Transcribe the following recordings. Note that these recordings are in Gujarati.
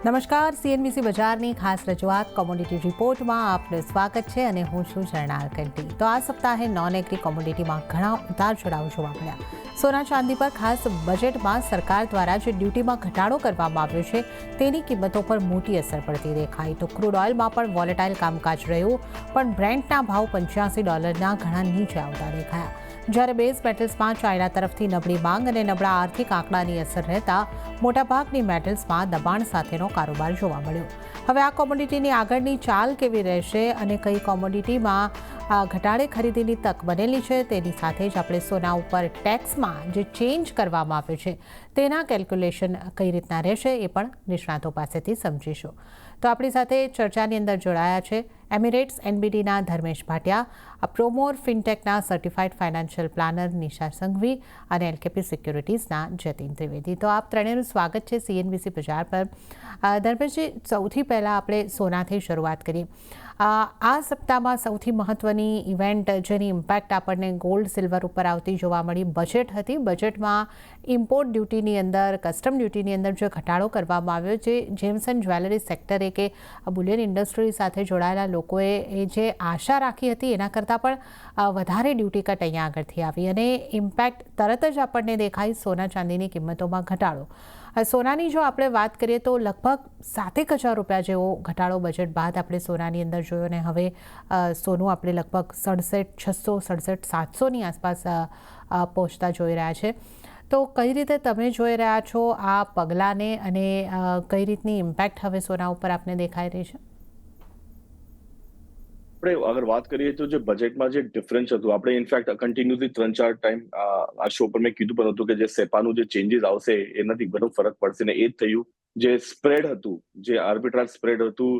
નમસ્કાર, સીએનબીસી બજારની ખાસ રજૂઆત કોમોડિટી રિપોર્ટમાં આપનું સ્વાગત છે અને હું છું શરણાલ કંટી। તો આ સપ્તાહે નોન એગ્રી કોમોડિટીમાં ઘણા ઉતાર ચઢાવ જોવા મળ્યા। સોના ચાંદી પર ખાસ બજેટમાં સરકાર દ્વારા જે ડ્યુટીમાં ઘટાડો કરવામાં આવ્યો છે તેની કિંમતો પર મોટી અસર પડતી દેખાઈ। તો ક્રૂડ ઓઇલમાં પણ વોલેટાઇલ કામકાજ રહ્યું, પણ બ્રેન્ટના ભાવ $85 ઘણા નીચે આવતા દેખાયા। જ્યારે બેઝ મેટલ્સમાં ચાઇના તરફથી નબળી માંગ અને નબળા આર્થિક આંકડાની અસર રહેતા મોટાભાગની મેટલ્સમાં દબાણ સાથેનો કારોબાર જોવા મળ્યો। હવે આ કોમોડિટીની આગળની ચાલ કેવી રહેશે અને કઈ કોમોડિટીમાં ઘટાડે ખરીદીની તક બનેલી છે, તેની સાથે જ આપણે સોના ઉપર ટેક્સમાં જે ચેન્જ કરવામાં આવ્યો છે તેના કેલ્ક્યુલેશન કઈ રીતના રહેશે એ પણ નિષ્ણાતો પાસેથી સમજીશું। તો આપણી સાથે ચર્ચાની અંદર જોડાયા છે એમિરેટ્સ એનબીડીના ધર્મેશ ભાટિયા, પ્રોમોર ફિનટેકના certified financial planner Nisha Sanghvi અને એલકેપી સિક્યુરિટીઝના જતીન ત્રિવેદી। તો આપ ત્રણેયનું સ્વાગત છે સીએનબીસી બજાર પર। ધર્મેશજી, સૌથી પહેલાં આપણે સોનાથી શરૂઆત કરીએ। આ સપ્તાહમાં સૌથી મહત્ત્વની ઇવેન્ટ જેની ઇમ્પેક્ટ આપણને ગોલ્ડ સિલ્વર ઉપર આવતી જોવા મળી બજેટ હતી। બજેટમાં ઇમ્પોર્ટ ડ્યુટીની અંદર, કસ્ટમ ડ્યુટીની અંદર જે ઘટાડો કરવામાં આવ્યો, જે જેમ્સ એન્ડ જ્વેલરી સેક્ટરે કે બુલિયન ઇન્ડસ્ટ્રી સાથે જોડાયેલા લોકોએ એ જે આશા રાખી હતી એના કરતાં પણ વધારે ડ્યુટી કટ અહીંયા આગળથી આવી અને ઇમ્પેક્ટ તરત જ આપણને દેખાઈ સોના ચાંદીની કિંમતોમાં ઘટાડો। સોનાની જો આપણે વાત કરીએ તો લગભગ ₹7,000 જેવો ઘટાડો બજેટ બાદ આપણે સોનાની અંદર જોયો અને હવે સોનું આપણે લગભગ 67,600, 67,700ની આસપાસ પહોંચતા જોઈ રહ્યા છે। તો કઈ રીતે તમે જોઈ રહ્યા છો આ પગલાંને અને કઈ રીતની ઇમ્પેક્ટ હવે સોના ઉપર આપને દેખાઈ રહી છે? આપણે અગર વાત કરીએ તો જે બજેટમાં જે ડિફરન્સ હતું, આપણે ઇનફેક્ટ કન્ટિન્યુઅસલી 3-4 ટાઈમ આ શો પર મેં કીધું પણ હતું કે જે સેપાનું જે ચેન્જીસ આવશે એનાથી ઘણો ફરક પડશે ને એ જ થયું। જે સ્પ્રેડ હતું, જે આર્બિટ્રાજ સ્પ્રેડ હતું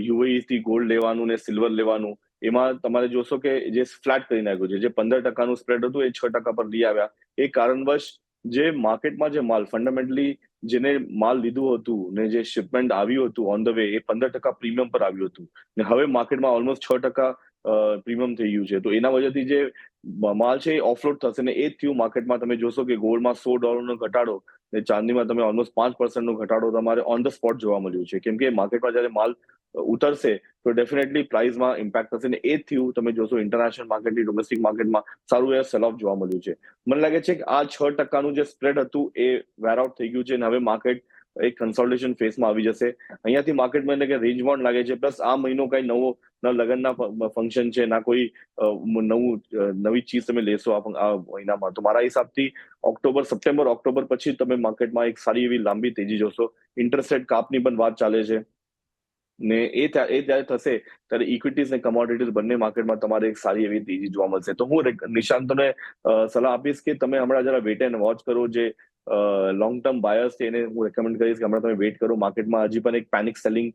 યુએઈ થી ગોલ્ડ લેવાનું ને સિલ્વર લેવાનું, એમાં તમારે જોશો કે જે ફ્લેટ કરી નાખ્યું છે। જે 15%નું સ્પ્રેડ હતું એ 6% પર લઈ આવ્યા। એ કારણવશ જે માર્કેટમાં જે માલ ફંડામેન્ટલી જેને માલ લીધું હતું ને જે શિપમેન્ટ આવ્યું હતું on the way, A 15% premium પર આવ્યું હતું ને હવે માર્કેટમાં ઓલમોસ્ટ 6% પ્રીમિયમ થઈ ગયું છે। તો એના વજહથી જે માલ છે એ ઓફલોડ થશે ને એ જ થયું માર્કેટમાં। તમે જોશો કે ગોલ્ડમાં $100નો ઘટાડો ને ચાંદીમાં તમે ઓલમોસ્ટ 5%નો ઘટાડો તમારે ઓન ધ સ્પોટ જોવા મળ્યું છે। કેમ કે માર્કેટમાં જ્યારે માલ ઉતરશે તો ડેફિનેટલી પ્રાઇસમાં ઇમ્પેક્ટ થશે ને એ જ થયું। તમે જોશો ઇન્ટરનેશનલ માર્કેટથી ડોમેસ્ટિક માર્કેટમાં સારું એ સેલ ઓફ જોવા મળ્યું છે। મને લાગે છે કે આ 6%નું જે સ્પ્રેડ હતું એ વેર આઉટ થઈ ગયું છે અને હવે માર્કેટ એક કન્સોલિડેશન ફેઝમાં આવી જશે। અહીંયાથી માર્કેટમાં એટલે કે રેન્જ બાઉન્ડ લાગે છે। પ્લસ આ મહિનો કઈ નવો ના લગ્નના ફંક્શન છે ના કોઈ નવી ચીજ તમે લેશો આ મહિનામાં, તો મારા હિસાબથી સપ્ટેમ્બર ઓક્ટોબર પછી તમે માર્કેટમાં એક સારી એવી લાંબી તેજી જોશો। ઇન્ટરેસ્ટ રેટ કાપની પણ વાત ચાલે છે ને એ ત્યારે થશે ત્યારે ઇક્વિટીઝ અને કમોડિટીઝ બંને માર્કેટમાં તમારે એક સારી એવી તેજી જોવા મળશે। તો હું નિશાંતને સલાહ આપીશ કે તમે હમણાં જરા વેટ એન્ડ વોચ કરો। જે લોંગ ટર્મ બાયર્સ છે એને હું રેકમેન્ડ કરીશ કે હમણાં તમે વેટ કરો। માર્કેટમાં હજી પણ એક પેનિક સેલિંગ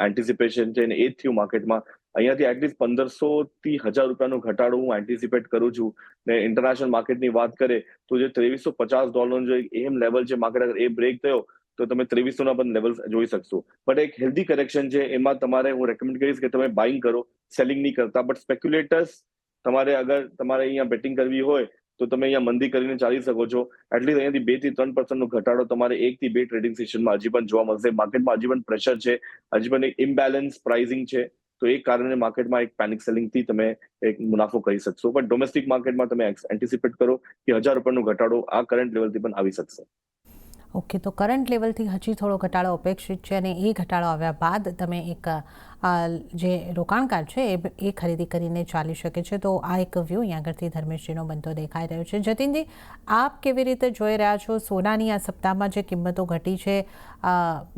એન્ટિસિપેશન છે અને એ જ થયું માર્કેટમાં। અહીંયાથી એટલીસ્ટ 1,500 થી $1,000નો ઘટાડો હું એન્ટિસિપેટ કરું છું ને ઇન્ટરનેશનલ માર્કેટની વાત કરે તો જે $2,350 જો એમ લેવલ છે માર્કેટ અગર એ બ્રેક થયો તો તમે 2,300ના પણ લેવલ જોઈ શકશો। બટ એક હેલ્ધી કરેક્શન છે, એમાં તમારે હું રેકમેન્ડ કરીશ કે તમે બાઇંગ કરો, સેલિંગ નહીં કરતા। બટ સ્પેક્યુલેટર્સ તમારે અહીંયા બેટિંગ કરવી હોય તો તમે અહીંયા મંદી કરીને ચાલી શકો છો। એટલીસ્ટ અહીંયાથી 2 થી 3%નો ઘટાડો તમારે 1 થી 2 ટ્રેડિંગ સેશનમાં હજી પણ જોવા મળશે। માર્કેટમાં હજી પણ પ્રેશર છે, હજી પણ એક ઇમ્બેલેન્સ પ્રાઇસિંગ છે, તો એ કારણે માર્કેટમાં એક પેનિક સેલિંગથી તમે એક મુનાફો કરી શકશો। પણ ડોમેસ્ટિક માર્કેટમાં તમે એન્ટિસિપેટ કરો કે $1,000નો ઘટાડો આ કરંટ લેવલથી પણ આવી શકશે। ઓકે, તો કરંટ લેવલથી હજી થોડો ઘટાડો અપેક્ષિત છે અને એ ઘટાડો આવ્યા બાદ તમે એક જે રોકાણકાર છે એ ખરીદી કરીને ચાલી શકે છે। તો આ એક વ્યૂ અહીંયા આગળથી ધર્મેશજીનો બનતો દેખાઈ રહ્યો છે। જતીનજી, આપ કેવી રીતે જોઈ રહ્યા છો સોનાની આ સપ્તાહમાં જે કિંમતો ઘટી છે,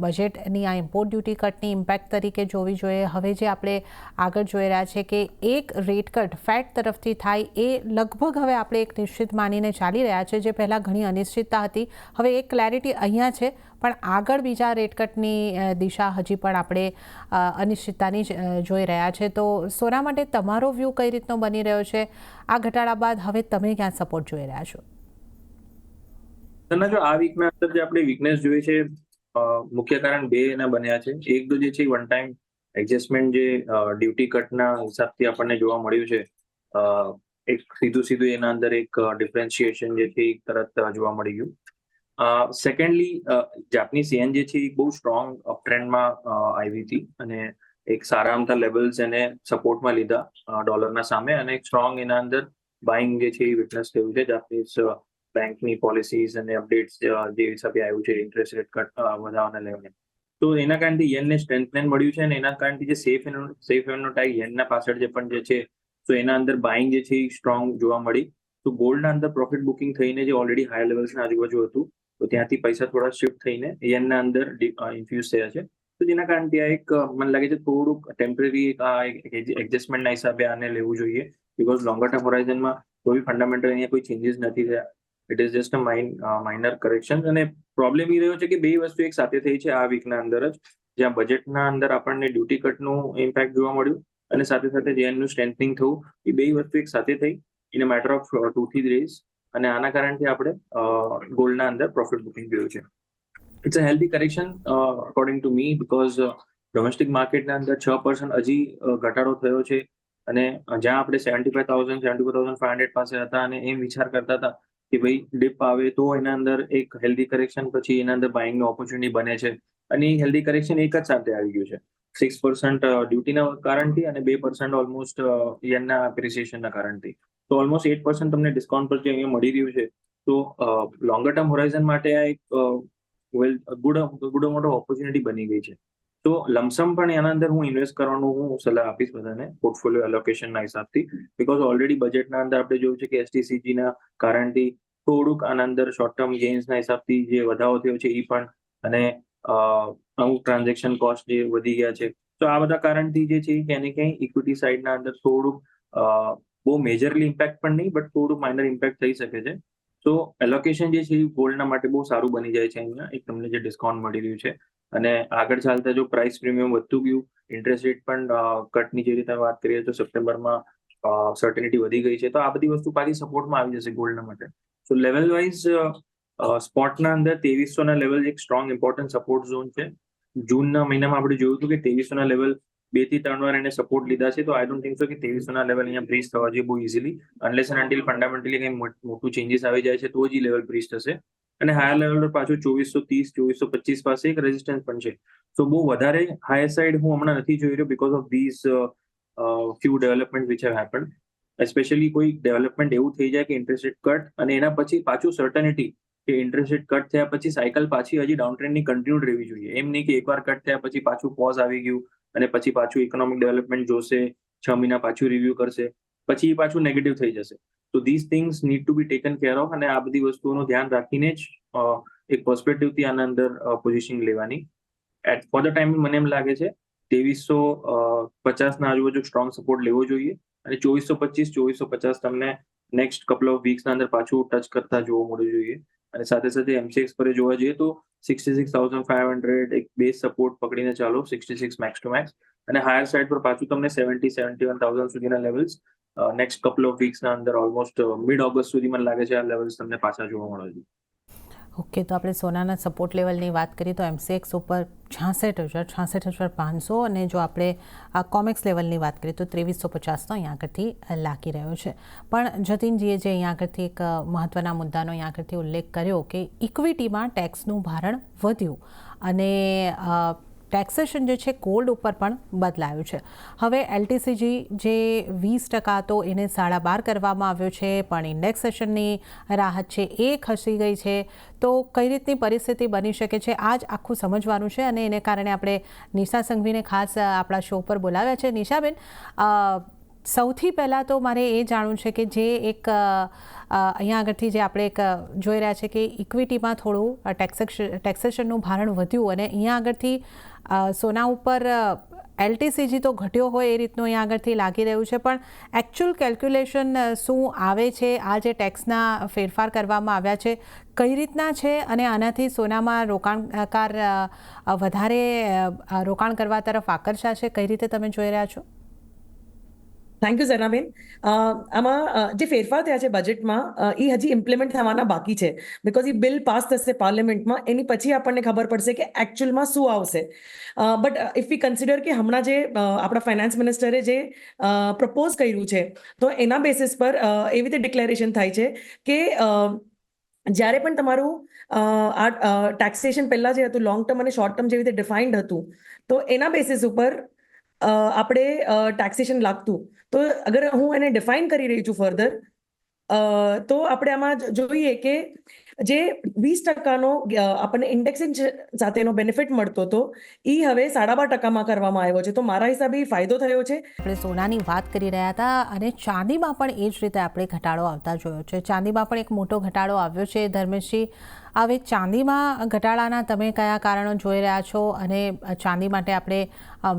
બજેટની આ ઇમ્પોર્ટ ડ્યુટી કટની ઇમ્પેક્ટ તરીકે જોવી જોઈએ? હવે જે આપણે આગળ જોઈ રહ્યા છે કે એક રેટ કટ ફેડ તરફથી થાય એ લગભગ હવે આપણે એક નિશ્ચિત માનીને ચાલી રહ્યા છે। જે પહેલાં ઘણી અનિશ્ચિતતા હતી, હવે એક ક્લેરિટી અહીંયા છે, પણ આગળ બીજા રેટ કટની દિશા હજી પણ આપણે અનિશ્ચિતતાની જ જોઈ રહ્યા છે। તો સોના માટે તમારો વ્યૂ કઈ રીતનો બની રહ્યો છે? આ ઘટાડા બાદ હવે તમે ક્યાં સપોર્ટ જોઈ રહ્યા છો? જો આ વીકના અંદર જે આપણે વીકનેસ જોઈએ છે, મુખ્ય કારણ બે એના બન્યા છે। એક તો જે છે વન ટાઈમ એડજસ્ટમેન્ટ જે ડ્યુટી કટના હિસાબથી આપણને જોવા મળ્યું છે, એક સીધું એના અંદર એક ડિફરન્શિએશન જે છે તરત જોવા મળી ગયું। સેકન્ડલી જાપાનીઝ યેન જે છે એ બહુ સ્ટ્રોંગ અપટ્રેન્ડમાં આવી હતી અને એક સારા અમથા લેવલ્સ એને સપોર્ટમાં લીધા ડોલરના સામે અને એક સ્ટ્રોંગ એના અંદર બાઇંગ જે છે એ વિટનેસ થયું છે જાપાનીઝ બેંકની પોલિસીઝ અને અપડેટ્સ જે હિસાબે આવ્યું છે ઇન્ટરેસ્ટ રેટ કટ વધારવાના લઈને. તો એના કારણથી યેનને સ્ટ્રેન્થમેન્ટ મળ્યું છે અને એના કારણથી જે સેફ હેવનનો ટાઈપ યેનના પાછળ જે પણ જે છે તો એના અંદર બાઇંગ જે છે એ સ્ટ્રોંગ જોવા મળી. તો ગોલ્ડના અંદર પ્રોફિટ બુકિંગ થઈને જે ઓલરેડી હાયર લેવલ્સના આજુબાજુ હતું તો ત્યાંથી પૈસા થોડા શિફ્ટ થઈને યેનના અંદર ઇન્ફ્યુઝ થયા છે. તો જેના કારણથી આ એક મને લાગે છે થોડુંક ટેમ્પરરી એડજસ્ટમેન્ટના હિસાબે આને લેવું જોઈએ બીકોઝ લોંગર ટર્મ હોરાઇઝનમાં કોઈ ફંડામેન્ટલ અહીંયા કોઈ ચેન્જીસ નથી થયા. It is just a minor correction અને પ્રોબ્લેમ એ રહ્યો છે કે બે વસ્તુ એક સાથે થઈ છે આ વીકના અંદર જ જ્યાં બજેટના અંદર આપણને ડ્યુટી કટનું ઇમ્પેક્ટ જોવા મળ્યું અને સાથે સાથે જેએનનું સ્ટ્રેન્થનિંગ થયું એ બે વસ્તુ એક સાથે થઈ ઇન અ મેટર ઓફ 2 થી 3 days અને આના કારણથી આપણે ગોલ્ડના અંદર પ્રોફિટ બુકિંગ જોયું છે. It's a healthy correction according to me because domestic માર્કેટના અંદર 6% હજી ઘટાડો થયો છે અને જ્યાં આપણે 75,500 પાસે હતા અને એમ વિચાર કરતા હતા કે ભાઈ ડિપ આવે તો એના અંદર એક હેલ્ધી કરેક્શન પછી એના અંદર બાઇંગનો ઓપોર્ચ્યુનિટી બને છે અને એ હેલ્ધી કરેક્શન એક જ સાથે આવી ગયું છે 6% ડ્યુટીના કારણથી અને 2% ઓલમોસ્ટ યેનના એપ્રિસિએશનના કારણથી. તો ઓલમોસ્ટ 8% તમને ડિસ્કાઉન્ટ પર જે અહીંયા મળી રહ્યું છે તો લોંગર ટર્મ હોરાઇઝન માટે આ એક ગુડ અમાઉન્ટ ઓફ ઓપોર્ચ્યુનિટી બની ગઈ છે. તો લમસમ પણ એના અંદર હું ઇન્વેસ્ટ કરવાનું હું સલાહ આપીશ બધાને પોર્ટફોલિયો એલોકેશનના હિસાબથી બીકોઝ ઓલરેડી બજેટના અંદર આપણે જોયું છે કે એસટીસીજીના કારણથી થોડુંક આના અંદર શોર્ટ ટર્મ ગેઇન્સના હિસાબથી જે વધારો થયો છે એ પણ અને અમુક ટ્રાન્ઝેક્શન કોસ્ટ જે વધી ગયા છે તો આ બધા કારણથી જે છે ક્યાંય ને ક્યાંય ઇક્વિટી સાઇડના અંદર થોડુંક બહુ મેજરલી ઇમ્પેક્ટ પણ નહીં બટ થોડુંક માઇનર ઇમ્પેક્ટ થઈ શકે છે. તો એલોકેશન જે છે એ ગોલ્ડના માટે બહુ સારું બની જાય છે અહીંયા એક તમને જે ડિસ્કાઉન્ટ મળી રહ્યું છે અને આગળ ચાલતા જો પ્રાઇસ પ્રીમિયમ વધતું ગયું ઇન્ટરેસ્ટ રેટ પણ કટની જે રીતે વાત કરીએ તો સપ્ટેમ્બરમાં સર્ટેનિટી વધી ગઈ છે તો આ બધી વસ્તુ પાછી સપોર્ટમાં આવી જશે ગોલ્ડના માટે. સો લેવલ વાઇઝ સ્પોટના અંદર 2300ના લેવલ એક સ્ટ્રોંગ ઇમ્પોર્ટન્ટ સપોર્ટ ઝોન છે. જૂનના મહિનામાં આપણે જોયું હતું કે 2300ના લેવલ 2 થી 3 વાર એને સપોર્ટ લીધા છે તો આઈ ડોન્ટ થિંક સો કે 2300ના લેવલ અહીંયા બ્રીચ થવા જોઈએ બહુ easily unless and until fundamentally કંઈ મોટું ચેન્જીસ આવી જાય છે તો જ લેવલ બ્રીચ થશે અને હાયર લેવલ પર પાછું 2430 2425 પાસે એક રેઝિસ્ટન્સ પણ છે. તો બહુ વધારે હાયર સાઇડ હું હમણાં નથી જોઈ રહ્યો because of this few development which have happened especially કોઈ ડેવલપમેન્ટ એવું થઈ જાય કે ઇન્ટરેસ્ટ રેટ કટ અને એના પછી પાછું સર્ટનિટી કે ઇન્ટરેસ્ટ રેટ કટ થયા પછી સાયકલ પાછી હજી ડાઉન ટ્રેન્ડની કન્ટિન્યુ રહેવી જોઈએ એમ નહીં કે એકવાર કટ થયા પછી પાછું પોઝ આવી ગયું અને પછી પાછું ઇકોનોમિક ડેવલપમેન્ટ જોશે 6 મહિના પાછું રિવ્યુ કરશે પછી એ પાછું નેગેટિવ થઈ જશે. તો these things need to be taken care of અને આ બધી વસ્તુઓનું ધ્યાન રાખીને જ એક પર્સપેક્ટિવથી આના અંદર પોઝિશન લેવાની. ફોર ધ ટાઈમ મને એમ લાગે છે 2350ના આજુબાજુ સ્ટ્રોંગ સપોર્ટ લેવો જોઈએ અને 2425-2450 તમને નેક્સ્ટ કપલ ઓફ વીક્સના અંદર પાછું ટચ કરતા જોવા મળવું જોઈએ અને સાથે સાથે એમસીએક્સ પર જોવા જઈએ તો 66,500 એક બેઝ સપોર્ટ પકડીને ચાલો 66 મેક્સ ટુ મેક્સ અને હાયર સાઇડ પર પાછું તમને 71,000 સુધીના લેવલ્સ નેક્સ્ટ કપલ ઓફ વીક્સના અંદર ઓલમોસ્ટ મિડ ઓગસ્ટ સુધી મને લાગે છે આ લેવલ્સ તમને પાછા જોવા મળે છે. ઓકે તો આપણે સોનાના સપોર્ટ લેવલની વાત કરીએ તો એમસીએક્સ ઉપર 66,500 અને જો આપણે આ કોમેક્સ લેવલની વાત કરીએ તો 2350 અહીંયા આગળથી લાગી રહ્યો છે. પણ જતીનજીએ જે અહીંયા આગળથી એક મહત્ત્વના મુદ્દાનો અહીંયા આગળથી ઉલ્લેખ કર્યો કે ઇક્વિટીમાં ટેક્સનું ભારણ વધ્યું અને ટેક્સેશન જે છે ગોલ્ડ ઉપર પણ બદલાયું છે. હવે એલટીસીજી જે 20% હતો એને 12.5 કરવામાં આવ્યો છે પણ ઇન્ડેક્સેશનની રાહત છે એ ખસી ગઈ છે. તો કઈ રીતની પરિસ્થિતિ બની શકે છે આ જ આખું સમજવાનું છે અને એને કારણે આપણે નિશા સંઘવીને ખાસ આપણા શો પર બોલાવ્યા છે. નિશાબેન, સૌથી પહેલાં તો મારે એ જાણવું છે કે જે એક અહીંયા આગળથી જે આપણે એક જોઈ રહ્યા છે કે ઇક્વિટીમાં થોડું ટેક્સેશનનું ભારણ વધ્યું અને અહીંયા આગળથી સોના ઉપર એલટીસીજી તો ઘટ્યો હોય એ રીતનું અહીંયા આગળથી લાગી રહ્યું છે પણ એકચ્યુઅલ કેલ્ક્યુલેશન શું આવે છે આ જે ટેક્સના ફેરફાર કરવામાં આવ્યા છે કઈ રીતના છે અને આનાથી સોનામાં રોકાણકાર વધારે રોકાણ કરવા તરફ આકર્ષાશે કઈ રીતે તમે જોઈ રહ્યા છો? Thank you Zarnaben. આમાં જે ફેરફાર થયા છે બજેટમાં એ હજી ઇમ્પ્લિમેન્ટ થવાના બાકી છે બિકોઝ એ બિલ પાસ થશે પાર્લામેન્ટમાં એની પછી આપણને ખબર પડશે કે એકચ્યુઅલમાં શું આવશે. બટ ઇફ વી કન્સિડર કે હમણાં જે આપણા ફાઇનાન્સ મિનિસ્ટરે જે પ્રપોઝ કર્યું છે તો એના બેસિસ પર એવી રીતે ડિક્લેરેશન થાય છે કે જ્યારે પણ તમારું આ ટેક્સેશન પહેલા જે હતું લોંગ ટર્મ અને શોર્ટ ટર્મ જેવી રીતે ડિફાઇન્ડ હતું, તો એના બેસિસ ઉપર આપણે ટેક્સેશન લાગતું. તો અગર હું એને ડિફાઇન કરી રહી છું ફર્ધર, તો આપણે આમાં જોઈએ કે જે 20% આપણને ઇન્ડેક્સિંગ સાથેનો બેનિફિટ મળતો હતો એ હવે 12.5% કરવામાં આવ્યો છે. તો મારા હિસાબે ફાયદો થયો છે. આપણે સોનાની વાત કરી રહ્યા હતા અને ચાંદીમાં પણ એ જ રીતે આપણે ઘટાડો આવતા જોયો છે. ચાંદીમાં પણ એક મોટો ઘટાડો આવ્યો છે. ધર્મેશજી, હવે ચાંદીમાં ઘટાડાના તમે કયા કારણો જોઈ રહ્યા છો અને ચાંદી માટે આપણે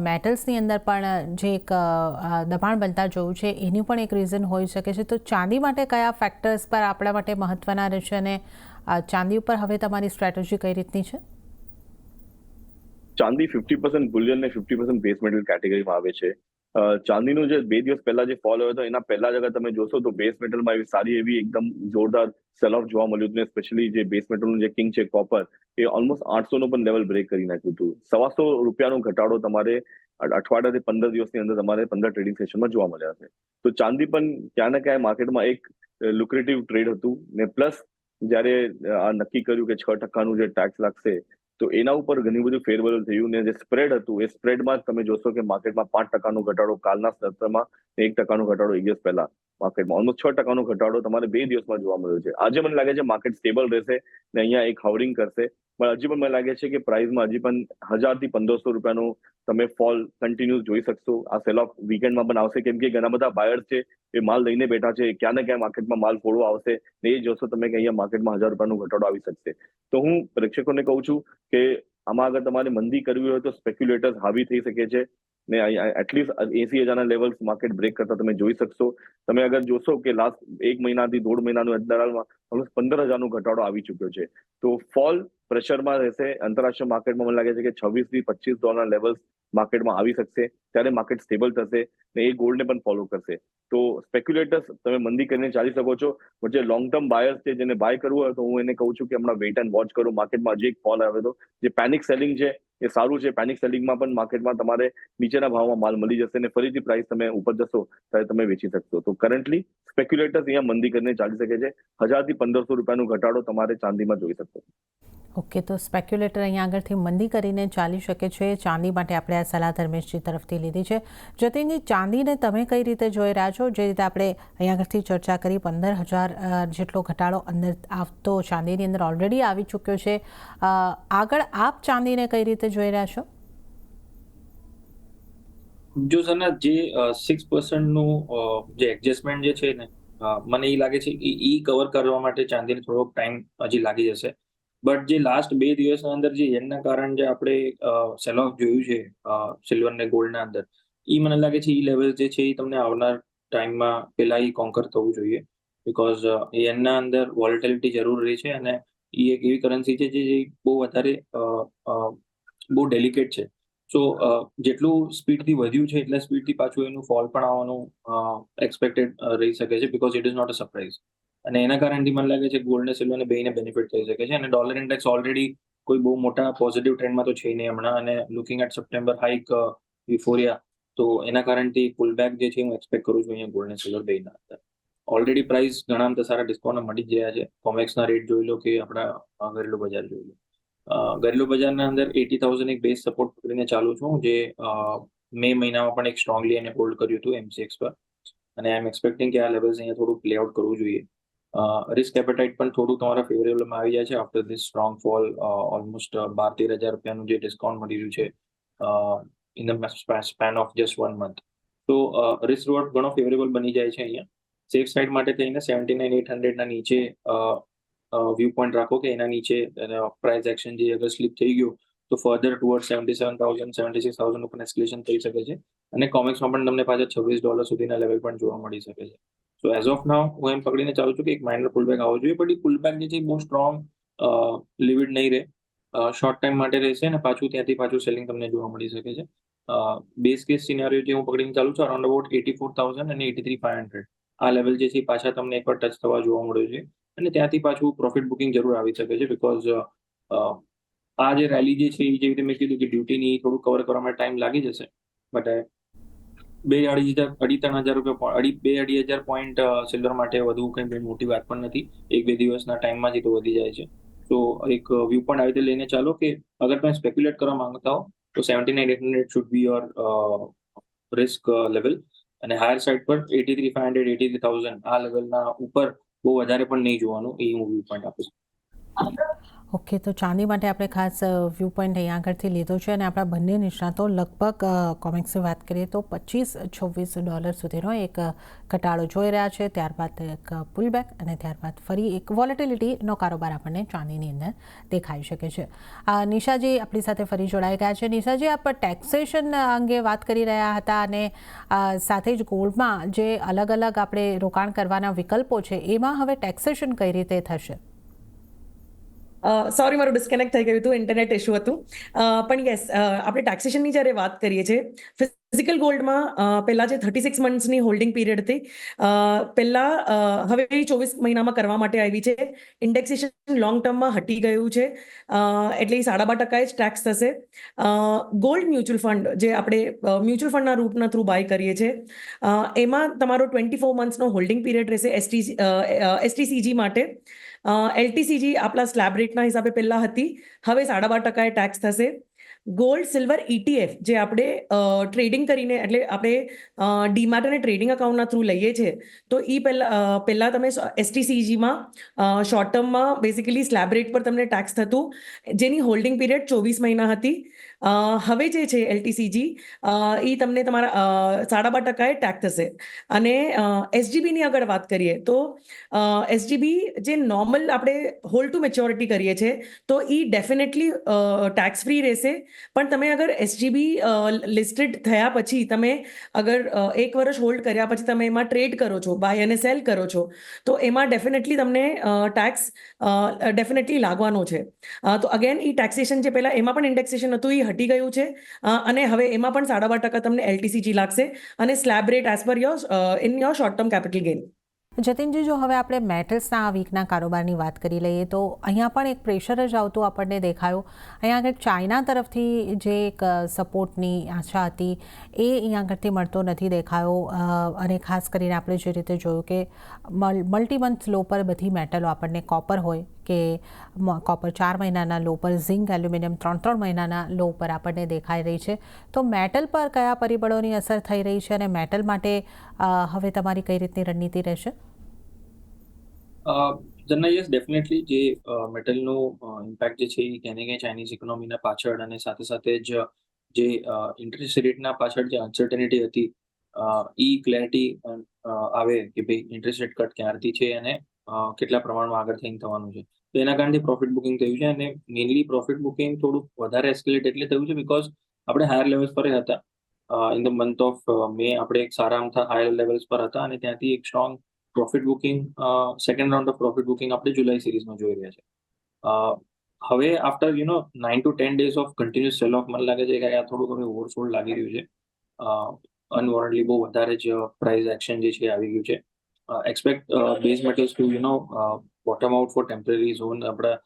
મેટલ્સની અંદર પણ જે એક દબાણ બનતા જોયું છે એની પણ એક રીઝન હોઈ શકે છે. તો ચાંદી માટે કયા ફેક્ટર્સ પર આપણા માટે મહત્વના રહેશે અને ચાંદી ઉપર હવે તમારી સ્ટ્રેટેજી કઈ રીતની છે? ચાંદી 50% બુલિયન ને 50% બેઝ મેટલ કેટેગરીમાં આવે છે. ચાંદીનું જે 2 દિવસ પહેલા જે ફોલ આવ્યો હતો એના પહેલા જ અગર તમે જોશો તો બેઝ મેટલમાં એવી સારી એવી એકદમ જોરદાર સેલ ઓફ જોવા મળ્યું હતું. સ્પેશિયલી જે બેઝ મેટલનું જે કિંગ છે કોપર, એ ઓલમોસ્ટ 800 નો પણ લેવલ બ્રેક કરી નાખ્યું હતું. ₹125 ઘટાડો તમારે અઠવાડિયાથી 15 દિવસની અંદર તમારે 15 ટ્રેડિંગ સેશનમાં જોવા મળ્યા છે. તો ચાંદી પણ ક્યાં ને ક્યાં માર્કેટમાં એક લુક્રેટિવ ટ્રેડ હતું ને પ્લસ જ્યારે આ નક્કી કર્યું કે 6% જે ટેક્સ લાગશે તો એના ઉપર ઘણી બધું ફેરબદલ થયું ને જે સ્પ્રેડ હતું એ સ્પ્રેડમાં જ તમે જોશો કે માર્કેટમાં 5% ઘટાડો કાલના સત્રમાં, 1% ઘટાડો એક દિવસ પહેલા માર્કેટમાં, ઓલમોસ્ટ 6% ઘટાડો તમારે 2 દિવસમાં જોવા મળ્યો છે. આજે મને લાગે છે માર્કેટ સ્ટેબલ રહેશે ને અહીંયા એક હાવરિંગ કરશે, પણ હજી પણ મને લાગે છે કે પ્રાઇસમાં હજી પણ 1000 થી 1500 રૂપિયાનું તમે ફોલ કન્ટિન્યુઅસ જોઈ શકશો. આ સેલ ઓફ વીકેન્ડમાં પણ આવશે કેમ કે ઘણા બધા બાયર્સ છે એ માલ લઈને બેઠા છે. ક્યાં ને ક્યાં માર્કેટમાં માલ ફોડવો આવશે ને એ જોશો તમે કે અહીંયા માર્કેટમાં 1000 રૂપિયાનો ઘટાડો આવી શકશે. તો હું પ્રેક્ષકોને કહું છું કે આમાં અગર તમારે મંદી કરવી હોય તો સ્પેક્યુલેટર્સ હાવી થઈ શકે છે ને એટલીસ્ટ 80,000ના લેવલ્સ માર્કેટ બ્રેક કરતા તમે જોઈ શકશો. તમે અગર જોશો કે લાસ્ટ 1 મહિનાથી 1.5 મહિનાનું અંતરાલમાં ઓલમોસ્ટ 15,000નો ઘટાડો આવી ચુક્યો છે. તો ફોલ પ્રેશરમાં રહેશે. આંતરરાષ્ટ્રીય માર્કેટમાં મને લાગે છે કે $26 થી $25 લેવલ્સ માર્કેટમાં આવી શકશે. ત્યારે માર્કેટ સ્ટેબલ થશે ને એ ગોલ્ડને પણ ફોલો કરશે. તો સ્પેક્યુલેટર્સ તમે મંદી કરીને ચાલી શકો છો, પણ જે લોંગ ટર્મ બાયર્સ છે જેને બાય કરવું હોય તો હું એને કહું છું કે હમણાં વેઇટ એન્ડ વોચ કરો. માર્કેટમાં હજી એક ફોલ આવ્યો હતો, જે પેનિક સેલિંગ છે એ સારું છે. પેનિક સેલિંગમાં પણ માર્કેટમાં તમારે નીચેના ભાવમાં માલ મળી જશે અને ફરીથી પ્રાઇસ તમે ઉપર જશો ત્યારે તમે વેચી શકશો. તો કરન્ટલી સ્પેક્યુલેટર્સ અહીંયા મંદી કરીને ચાલી શકે છે. 1000 થી 1500 રૂપિયાનો ઘટાડો તમારે ચાંદીમાં જોઈ શકશો. ઓકે, તો સ્પેક્યુલેટર અહીંયા આગળથી મંદી કરીને ચાલી શકે છે. ચાંદી માટે આપણે આ સલાહ ધર્મેશજી તરફથી લીધી છે. જતીનજી, ચાંદીને તમે કઈ રીતે જોઈ રહ્યા છો? જે રીતે આપણે અહીંયા આગળથી ચર્ચા કરી 15,000 જેટલો ઘટાડો અંદર આવતો ચાંદીની અંદર ઓલરેડી આવી ચૂક્યો છે. આગળ આપ ચાંદીને કઈ રીતે જોઈ રહ્યા છો? જો સરના જે 6%નું જે એડજસ્ટમેન્ટ જે છે ને, મને એ લાગે છે કે એ કવર કરવા માટે ચાંદીને થોડોક ટાઈમ હજી લાગી જશે. બટ જે લાસ્ટ 2 દિવસના અંદર જે યેનના કારણે જે આપણે સેલ ઓફ જોયું છે સિલ્વર ને ગોલ્ડના અંદર, એ મને લાગે છે એ લેવલ જે છે એ તમને આવનાર ટાઈમમાં પેલા એ કોન્કર થવું જોઈએ. બીકોઝ યેનના અંદર વોલેટિલિટી જરૂર રહી છે અને એ એક એવી કરન્સી છે જે બહુ વધારે બહુ ડેલિકેટ છે. સો જેટલું સ્પીડથી વધ્યું છે એટલા સ્પીડથી પાછું એનું ફોલ પણ આવવાનું એક્સપેક્ટેડ રહી શકે છે, because it is not a surprise. અને એના કારણથી મને લાગે છે ગોલ્ડ ને સિલ્વર ને બેને બેનિફિટ થઈ શકે છે. અને ડોલર ઇન્ડેક્સ ઓલરેડી કોઈ બહુ મોટા પોઝિટિવ ટ્રેન્ડમાં તો છે નહીં હમણાં, અને looking at September hike euphoria, તો એના કારણથી પુલબેક જે છે હું એક્સપેક્ટ કરું છું અહીંયા ગોલ્ડ ને સિલ્વર બેના અંદર. ઓલરેડી પ્રાઇસ ઘણા બધા સારા ડિસ્કાઉન્ટ મળી જ ગયા છે. કોમેક્સના રેટ જોઈ લો કે આપણા ઘરેલું બજાર જોઈ લો. ઘરેલું બજારના અંદર 80,000 એક બેઝ સપોર્ટ પકડીને ચાલુ છું, જે મે મહિનામાં પણ એક સ્ટ્રોંગલી એને હોલ્ડ કર્યું હતું MCX પર. અને આઈ એમ એક્સપેક્ટિંગ કે આ લેવલ્સ અહીંયા થોડું પ્લે આઉટ કરવું જોઈએ. રિસ્ક એપેટાઇટ પણ થોડું તમારા ફેવરેબલમાં આવી જાય છે after this strong fall. Almost 12-13 હજાર રૂપિયાનું જે ડિસ્કાઉન્ટ મળી રહ્યું છે in the span of just 1 month. તો રિસ્ક રિવોર્ડ ઘણો ફેવરેબલ બની જાય છે અહીંયા. સેફ સાઇડ માટે થઈને 79,800 નીચે વ્યૂ પોઈન્ટ રાખો કે એના નીચે પ્રાઇસ એક્શન જે અગર સ્લીપ થઈ ગયું તો ફર્ધર ટુવર્ડ 77,000 76,000 ઉપર એસ્કેલેશન થઈ શકે છે. અને કોમેક્સમાં પણ તમને પાછા $26 સુધીના લેવલ પણ જોવા મળી શકે છે. સો એઝ ઓફ નાઉ હું એમ પકડીને ચાલું છું કે એક માઇનર પુલબેક આવવો જોઈએ, પણ એ પુલબેક જે છે બહુ સ્ટ્રોંગ લિવિડ નહીં રહે, શોર્ટ ટાઈમ માટે રહેશે અને પાછું ત્યાંથી પાછું સેલિંગ તમને જોવા મળી શકે છે. બેઝ કેસ સિનારીઓ જે હું પકડીને ચાલું છું અરાઉન્ડ અબાઉટ 84,000 અને 83,500 આ લેવલ જે છે પાછા તમને એકવાર ટચ થવા જોવા મળ્યું છે. અને ત્યાંથી પાછું પ્રોફિટ બુકિંગ જરૂર આવી શકે છે, બીકોઝ આ જે રેલી જે છે એ જેવી રીતે મેં કીધું કે ડ્યુટીની થોડું કવર કરવા માટે ટાઈમ લાગી જશે, બટ અઢી હજાર પોઈન્ટ સિલ્વર માટે વધુ કંઈ બહુ મોટી વાત પણ નથી. 1-2 દિવસના ટાઈમમાં જ તો વધી જાય છે. તો એક વ્યૂ પોઈન્ટ આવી રીતે લઈને ચાલો કે અગર તમે સ્પેક્યુલેટ કરવા માંગતા હો તો 79,800 should be your risk level, અને હાયર સાઇડ પર 83,500, 83,000 આ લેવલના ઉપર બહુ વધારે પણ નહીં જોવાનું, એ હું વ્યૂ પોઈન્ટ આપીશ. ઓકે, તો ચાંદી માટે આપણે ખાસ વ્યૂ પોઈન્ટ અહીંયા આગળથી લીધો છે અને આપણા બંને નિષ્ણાતો લગભગ કોમેક્સની વાત કરીએ તો $25-26 સુધીનો એક ઘટાડો જોઈ રહ્યા છે, ત્યારબાદ એક પુલબેક અને ત્યારબાદ ફરી એક વોલેટિલિટીનો કારોબાર આપણને ચાંદીની અંદર દેખાઈ શકે છે. નિશાજી આપણી સાથે ફરી જોડાઈ ગયા છે. નિશાજી, આપ ટેક્સેશન અંગે વાત કરી રહ્યા હતા અને સાથે જ ગોલ્ડમાં જે અલગ અલગ આપણે રોકાણ કરવાના વિકલ્પો છે એમાં હવે ટેક્સેશન કઈ રીતે થશે? સોરી, મારું ડિસ્કનેક્ટ થઈ ગયું હતું, ઇન્ટરનેટ ઇશ્યુ હતું. પણ યસ, આપણે ટેક્સેશનની જ્યારે વાત કરીએ છીએ, ફિઝિકલ ગોલ્ડમાં પહેલા જે 36 મંથ્સની હોલ્ડિંગ પીરિયડ હતી, હવે 24 મહિનામાં કરવા માટે આવી છે. ઇન્ડેક્સેશન લોંગ ટર્મમાં હટી ગયું છે, એટલે 12.5% જ ટેક્સ થશે. ગોલ્ડ મ્યુચ્યુઅલ ફંડ, જે આપણે મ્યુચ્યુઅલ ફંડના રૂટના થ્રુ બાય કરીએ છીએ, એમાં તમારો 24 મંથ્સનો હોલ્ડિંગ પીરિયડ રહેશે એસટીસીજી માટે. એલટીસીજી આપણા સ્લેબ રેટના હિસાબે પહેલા હતી, હવે 12.5% ટેક્સ થશે. ગોલ્ડ સિલ્વર ETF, જે આપણે ટ્રેડિંગ કરીને, એટલે આપણે ડીમેટ અને ટ્રેડિંગ અકાઉન્ટના થ્રુ લઈએ છીએ, તો એ પહેલા તમે એસટીસીજીમાં શોર્ટ ટર્મમાં બેઝિકલી સ્લેબ રેટ પર તમને ટેક્સ થતું, જેની હોલ્ડિંગ પીરિયડ 24 મહિના હતી. હવે જે છે એલટીસીજી, એ તમને તમારા 12.5% ટેક્સ થશે. અને એસજીબીની આગળ વાત કરીએ તો એસજીબી જે નોર્મલ આપણે હોલ્ડ ટુ મેચ્યોરિટી કરીએ છીએ, તો એ ડેફિનેટલી ટેક્સ ફ્રી રહેશે. પણ તમે અગર એસજીબી લિસ્ટેડ થયા પછી તમે અગર 1 વર્ષ હોલ્ડ કર્યા પછી તમે એમાં ટ્રેડ કરો છો, બાય અને સેલ કરો છો, તો એમાં ડેફિનેટલી તમને ટેક્સ ડેફિનેટલી લાગવાનો છે. તો અગેન એ ટેક્સેશન જે પહેલા એમાં પણ ઇન્ડેક્સેશન હતું, એ હટી ગયું છે, અને હવે એમાં પણ 12.5% તમને એલટીસીજી લાગશે, અને slab rate as per in your short term capital gain. Jatinji, જો હવે આપણે મેટલ્સના આ વીકના કારોબારની વાત કરી લઈએ તો અહીંયા પણ એક પ્રેશર જ આવતું આપણને દેખાયું. અહીંયા આગળ ચાઇના તરફથી જે એક સપોર્ટની આશા હતી એ અહીંયા આગળથી મળતો નથી દેખાયો, અને ખાસ કરીને આપણે જે રીતે જોયું કે મલ્ટી મંથ લો પર બધી મેટલો આપણને કોપર હોય કે કોપર 4 મહિનાના લો પર, ઝિંક, એલ્યુમિનિયમ 3 મહિનાના લો પર આપણને દેખાઈ રહી છે. તો મેટલ પર કયા પરિબળોની અસર થઈ રહી છે અને મેટલ માટે હવે તમારી કઈ રીતની રણનીતિ રહેશે? યસ, ડેફિનેટલી જે મેટલનું ઇમ્પેક્ટ જે છે એ ક્યાંને ક્યાંય ચાઇનીઝ ઇકોનોમીના પાછળ અને સાથે સાથે જ જે ઇન્ટરેસ્ટ રેટના પાછળ જે અનસર્ટેનિટી હતી, એ ક્લેરિટી આવે કે ભાઈ ઇન્ટરેસ્ટ રેટ કટ ક્યારથી છે અને કેટલા પ્રમાણમાં આગળ થઈને થવાનું છે, તો એના કારણે પ્રોફિટ બુકિંગ થયું છે. અને મેઇનલી પ્રોફિટ બુકિંગ થોડું વધારે એસ્કેલેટ એટલે થયું છે બિકોઝ આપણે હાયર લેવલ્સ પર હતા. ઇન ધ મંથ ઓફ મે આપણે એક સારા અમથા હાયર લેવલ્સ પર હતા, અને ત્યાંથી એક strong profit booking, second round of profit booking આપણે જુલાઈ સિરીઝમાં જોઈ રહ્યા છે. હવે after 9 to 10 days of continuous cell of, મને લાગે છે કે આ થોડું હવે ઓવરસોલ્ડ લાગી રહ્યું છે. અનવોરન્ટલી બહુ વધારે જ પ્રાઇસ એક્શન જે છે આવી ગયું છે. Expect base metals two bottom out for temporary zone. આપણા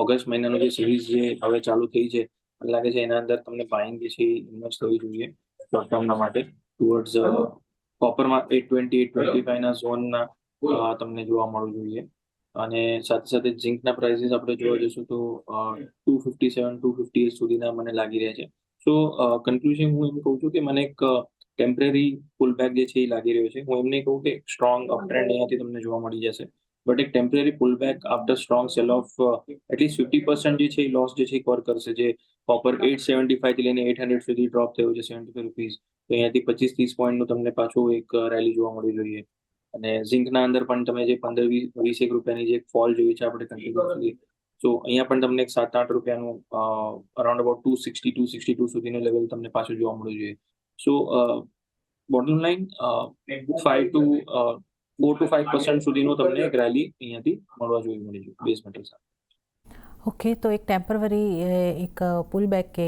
ઓગસ્ટ મહિનાનો જે સિરીઝ જે હવે ચાલુ થઈ છે, મને લાગે છે એના અંદર તમને બાઇંગ જે છે ઇન્વેસ્ટ થવી જોઈએ શોર્ટ ટર્મના માટે ટુવર્ડ્સ કોપરમાં 820-825 ના ઝોનના તમને જોવા મળવું જોઈએ. અને સાથે સાથે ઝિંકના પ્રાઇસીસ આપણે જોવા જઈશું તો 257-258 સુધીના મને લાગી રહ્યા છે. સો કન્ક્લુઝન હું એમ કહું છું કે મને એક ટેમ્પરરી પુલબેક જે છે એ લાગી રહ્યો છે. હું એમ નહીં કહું કે સ્ટ્રોંગ અપટ્રેન્ડ અહીંયાથી તમને જોવા મળી જશે, બટ એક temporary pullback after strong cell of at least 50% જે છે એ લોસ જે છે એ કવર કરશે. જે કોપર 875 થી લઈને 800 સુધી ડ્રોપ થયું છે, 75 રૂપીઝ, તો અહીંયાથી 25-30 પોઈન્ટનું તમને પાછું એક રેલી જોવા મળી જોઈએ. અને ઝિંકના અંદર પણ તમે જે 15-20 રૂપિયાની જે ફોલ જોઈ છે આપણે કન્ટિન્યુઅસલી, તો અહીંયા પણ તમને એક 7-8 રૂપિયાનું અરાઉન્ડ અબાઉટ 260-262 સુધીનું લેવલ તમને પાછું જોવા મળવું જોઈએ. સો બોટમ લાઈન 4-5% સુધીનું તમને એક રેલી અહીંયાથી મળવા જોઈએ મળી જોઈએ બેઝ મેટલ સાથે. ઓકે, તો એક ટેમ્પરરી એક પુલબેક કે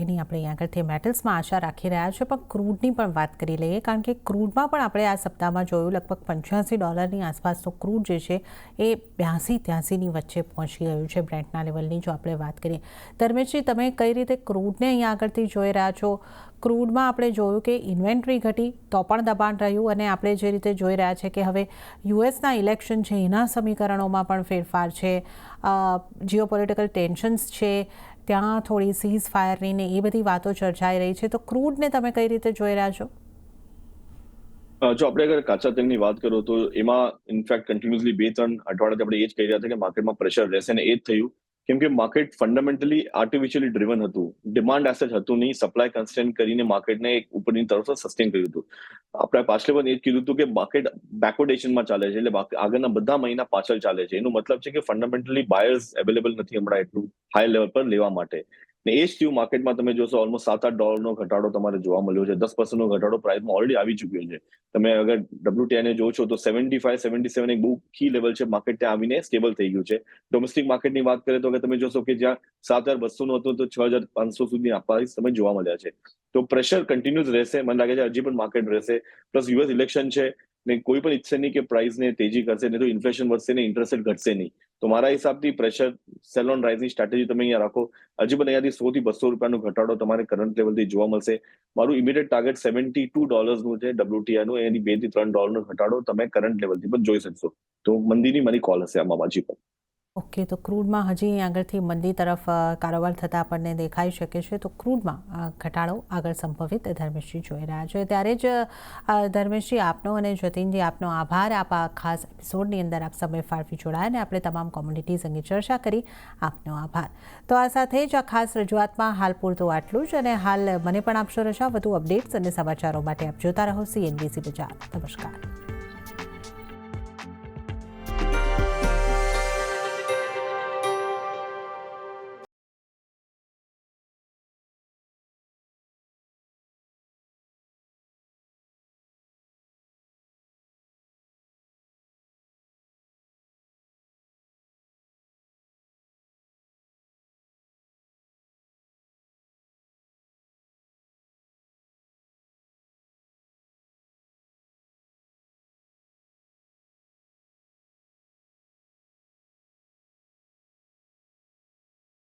એની આપણે અહીંયા આગળથી મેટલ્સમાં આશા રાખી રહ્યા છે. પણ ક્રૂડની પણ વાત કરી લઈએ, કારણ કે ક્રૂડમાં પણ આપણે આ સપ્તાહમાં જોયું લગભગ $85 આસપાસનો ક્રૂડ જે છે એ 82-83ની વચ્ચે પહોંચી ગયું છે બ્રેન્ટના લેવલની જો આપણે વાત કરીએ. ધર્મેશજી, તમે કઈ રીતે ક્રૂડને અહીંયા આગળથી જોઈ રહ્યા છો? ક્રૂડમાં આપણે જોયું કે ઇન્વેન્ટરી ઘટી તો પણ દબાણ રહ્યું અને આપણે જે રીતે જોઈ રહ્યા છે કે હવે યુએસના ઇલેક્શન છે એના સમીકરણોમાં પણ ફેરફાર છે, જીઓપોલિટિકલ ટેન્શન્સ છે, ત્યાં થોડી સીઝ ફાયરની ને એ બધી વાતો ચર્ચાઈ રહી છે. તો ક્રૂડને તમે કઈ રીતે જોઈ રહ્યા છો? જો આપણે અગર કાચા તેલની વાત કરો તો એમાં ઇનફેક્ટ કન્ટિન્યુઅસલી 2-3 અઠવાડિયાથી આપણે એ જ કહી રહ્યા હતા કે માર્કેટમાં પ્રેશર રહેશે, ને એ જ થયું. કેમ કે માર્કેટ ફંડામેન્ટલી આર્ટિફિશિયલી ડ્રિવન હતું, ડિમાન્ડ એસેજ હતું નહીં, સપ્લાય કન્સ્ટેન્ટ કરીને માર્કેટને એક ઉપરની તરફ સસ્ટેન કર્યું હતું. આપણે પાછલે પણ એ જ કીધું હતું કે માર્કેટ બેકવર્ડેશનમાં ચાલે છે, એટલે આગળના બધા મહિના પાછળ ચાલે છે. એનો મતલબ છે કે ફંડામેન્ટલી બાયર્સ અવેલેબલ નથી હમણાં એટલું હાઈ લેવલ પર લેવા માટે. ને એ જ થયું માર્કેટમાં. તમે જોશો ઓલમોસ્ટ $7-8 ઘટાડો તમારે જોવા મળ્યો છે, 10% ઘટાડો પ્રાઇસમાં ઓલરેડી આવી ચુક્યો છે. તમે અગર WTI ને જોશો તો 75-77 એક બહુ કી લેવલ છે, માર્કેટ ત્યાં આવીને સ્ટેબલ થઈ ગયું છે. ડોમેસ્ટિક માર્કેટની વાત કરીએ તો તમે જોશો કે જ્યાં 7,200 હતું તો 6,500 સુધી પ્રાઇસ તમે જોવા મળ્યા છે. તો પ્રેશર કન્ટિન્યુઅસ રહેશે, મને લાગે છે હજી પણ માર્કેટ રહેશે. પ્લસ યુએસ ઇલેક્શન છે ને કોઈ પણ ઈચ્છે નહીં કે પ્રાઇસને તેજી કરશે, નહીં તો ઇન્ફ્લેશન વધશે ને ઇન્ટરેસ્ટ રેટ ઘટશે નહીં. તો મારા હિસાબથી પ્રેશર સેલ ઓન રાઇઝની સ્ટ્રેટેજી તમે અહીંયા રાખો. હજી પણ અહીંયાથી $100-200 ઘટાડો તમારે કરંટ લેવલથી જોવા મળશે. મારું ઇમિડિયેટ ટાર્ગેટ $72 છે WTI નું, એની $2-3 ઘટાડો તમે કરંટ લેવલથી પણ જોઈ શકશો. તો મંદીની મારી કોલ હશે આમાં હજી પણ. ઓકે, તો ક્રૂડમાં હજી આગળથી મંદી તરફ કારોબાર થતા આપણને દેખાઈ શકે છે. તો ક્રૂડમાં ઘટાડો આગળ સંભવિત ધર્મેશજી જોઈ રહ્યા છે. ત્યારે જ ધર્મેશજી આપનો અને જતીનજી આપનો આભાર. આપ આ ખાસ એપિસોડની અંદર આપ સમય ફાળવી જોડાયા અને આપણે તમામ કોમ્યુનિટીઝ અંગે ચર્ચા કરી. આપનો આભાર. તો આ સાથે જ આ ખાસ રજૂઆતમાં હાલ પૂરતું આટલું જ, અને હાલ મને પણ આપશો રજા. વધુ અપડેટ્સ અને સમાચારો માટે આપ જોતા રહો CNBC બજાર. નમસ્કાર.